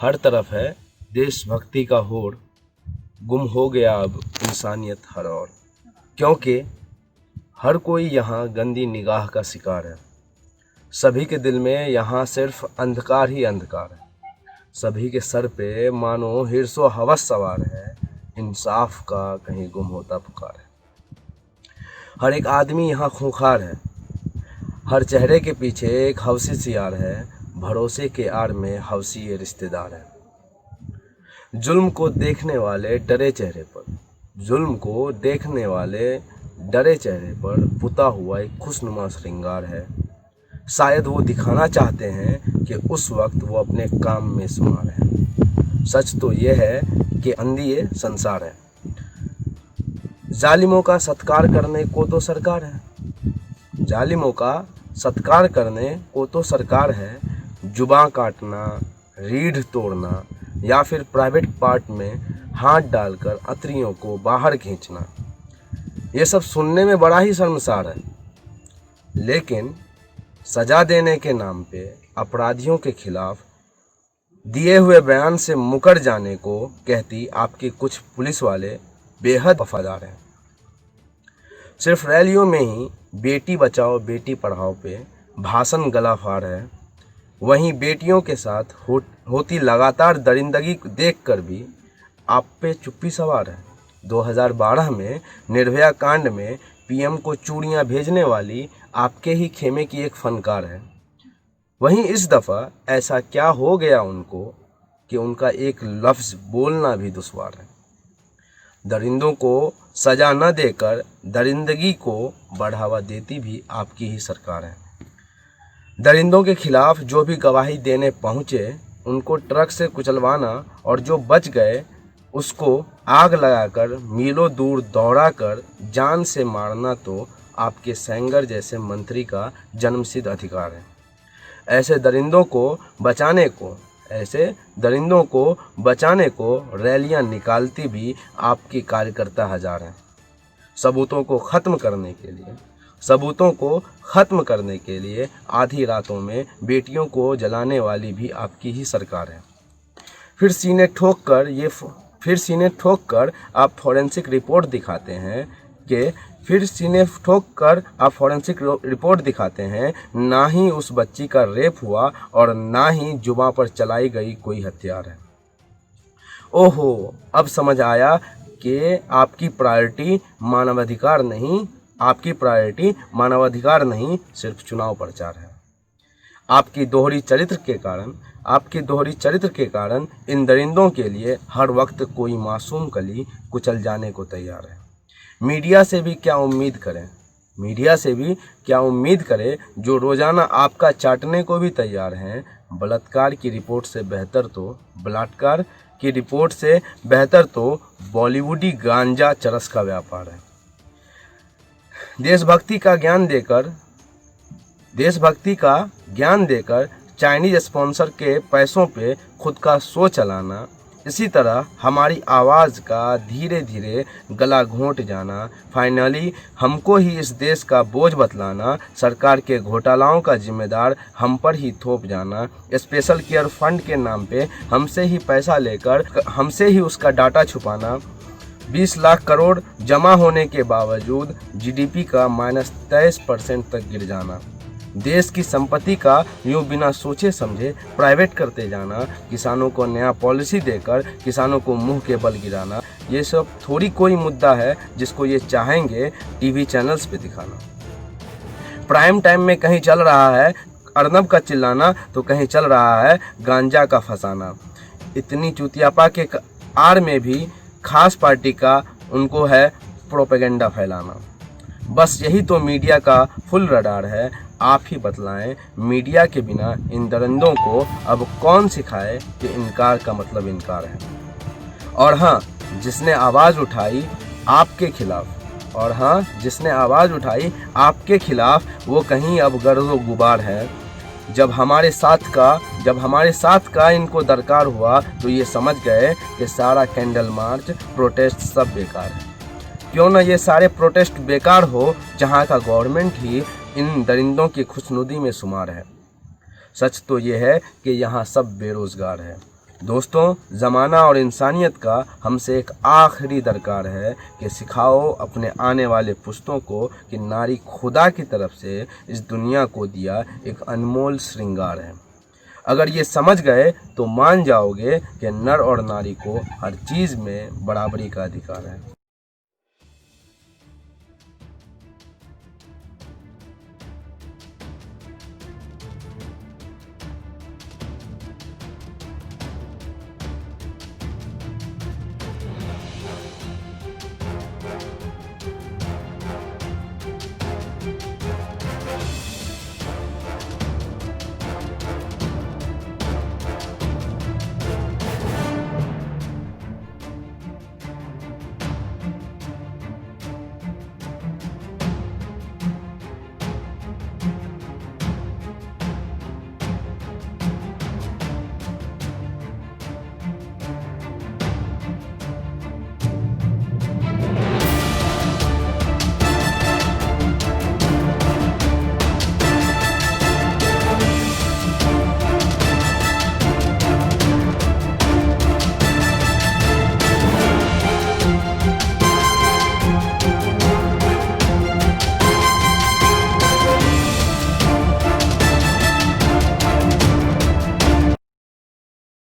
हर तरफ है देशभक्ति का होड़, गुम हो गया अब इंसानियत हर ओर। क्योंकि हर कोई यहाँ गंदी निगाह का शिकार है। सभी के दिल में यहाँ सिर्फ अंधकार ही अंधकार है। सभी के सर पे मानो हिर्सो हवस सवार है। इंसाफ का कहीं गुम होता पुकार है। हर एक आदमी यहाँ खूंखार है। हर चेहरे के पीछे एक हवसी सियार है। भरोसे के आड़ में हवसी ये रिश्तेदार है। जुल्म को देखने वाले डरे चेहरे पर, जुल्म को देखने वाले डरे चेहरे पर पुता हुआ एक खुशनुमा श्रृंगार है। शायद वो दिखाना चाहते हैं कि उस वक्त वो अपने काम में शुमार है। सच तो ये है कि अंधी ये संसार है। जालिमों का सत्कार करने को तो सरकार है। जालिमों का सत्कार करने को तो सरकार है। जुबां काटना, रीढ़ तोड़ना या फिर प्राइवेट पार्ट में हाथ डालकर अतरियों को बाहर खींचना, ये सब सुनने में बड़ा ही शर्मसार है। लेकिन सजा देने के नाम पे अपराधियों के खिलाफ दिए हुए बयान से मुकर जाने को कहती आपके कुछ पुलिस वाले बेहद वफादार हैं। सिर्फ रैलियों में ही बेटी बचाओ बेटी पढ़ाओ पे भाषण गला फाड़ है। वहीं बेटियों के साथ होती लगातार दरिंदगी देखकर भी आप पे चुप्पी सवार है। 2012 में निर्भया कांड में पीएम को चूड़ियां भेजने वाली आपके ही खेमे की एक फनकार है। वहीं इस दफ़ा ऐसा क्या हो गया उनको कि उनका एक लफ्ज़ बोलना भी दुश्वार है। दरिंदों को सजा न देकर दरिंदगी को बढ़ावा देती भी आपकी ही सरकार है। दरिंदों के खिलाफ जो भी गवाही देने पहुँचे उनको ट्रक से कुचलवाना और जो बच गए उसको आग लगाकर मीलों दूर दौड़ाकर जान से मारना तो आपके सेंगर जैसे मंत्री का जन्मसिद्ध अधिकार है। ऐसे दरिंदों को बचाने को रैलियां निकालती भी आपकी कार्यकर्ता हजार हैं। सबूतों को ख़त्म करने के लिए आधी रातों में बेटियों को जलाने वाली भी आपकी ही सरकार है। फिर सीने ठोक कर आप फॉरेंसिक रिपोर्ट दिखाते हैं ना ही उस बच्ची का रेप हुआ और ना ही जुबां पर चलाई गई कोई हथियार है। ओहो, अब समझ आया कि आपकी प्रायोरिटी मानवाधिकार नहीं सिर्फ चुनाव प्रचार है। आपकी दोहरी चरित्र के कारण इन दरिंदों के लिए हर वक्त कोई मासूम कली कुचल जाने को तैयार है। मीडिया से भी क्या उम्मीद करें जो रोजाना आपका चाटने को भी तैयार हैं। बलात्कार की रिपोर्ट से बेहतर तो बॉलीवुडी गांजा चरस का व्यापार है। देशभक्ति का ज्ञान देकर चाइनीज स्पॉन्सर के पैसों पे खुद का शो चलाना, इसी तरह हमारी आवाज़ का धीरे धीरे गला घोंट जाना, फाइनली हमको ही इस देश का बोझ बतलाना, सरकार के घोटालाओं का जिम्मेदार हम पर ही थोप जाना, स्पेशल केयर फंड के नाम पे हमसे ही पैसा लेकर हमसे ही उसका डाटा छुपाना, 20 लाख करोड़ जमा होने के बावजूद जीडीपी का -23% तक गिर जाना, देश की संपत्ति का यूं बिना सोचे समझे प्राइवेट करते जाना, किसानों को नया पॉलिसी देकर किसानों को मुंह के बल गिराना, ये सब थोड़ी कोई मुद्दा है जिसको ये चाहेंगे टीवी चैनल्स पे दिखाना। प्राइम टाइम में कहीं चल रहा है अर्नब का चिल्लाना तो कहीं चल रहा है गांजा का फसाना। इतनी चूतियापा के आड़ में भी खास पार्टी का उनको है प्रोपेगेंडा फैलाना। बस यही तो मीडिया का फुल रडार है। आप ही बतलाएं, मीडिया के बिना इन दरिंदों को अब कौन सिखाए कि इनकार का मतलब इनकार है। और हाँ, जिसने आवाज़ उठाई आपके खिलाफ वो कहीं अब गर्दो गुबार है। जब हमारे साथ का इनको दरकार हुआ तो ये समझ गए कि सारा कैंडल मार्च प्रोटेस्ट सब बेकार है। क्यों ना ये सारे प्रोटेस्ट बेकार हो जहाँ का गवर्नमेंट ही इन दरिंदों की खुशनुदी में शुमार है। सच तो ये है कि यहाँ सब बेरोजगार है। दोस्तों, ज़माना और इंसानियत का हमसे एक आखिरी दरकार है कि सिखाओ अपने आने वाले पुश्तों को कि नारी खुदा की तरफ से इस दुनिया को दिया एक अनमोल श्रृंगार है। अगर ये समझ गए तो मान जाओगे कि नर और नारी को हर चीज़ में बराबरी का अधिकार है।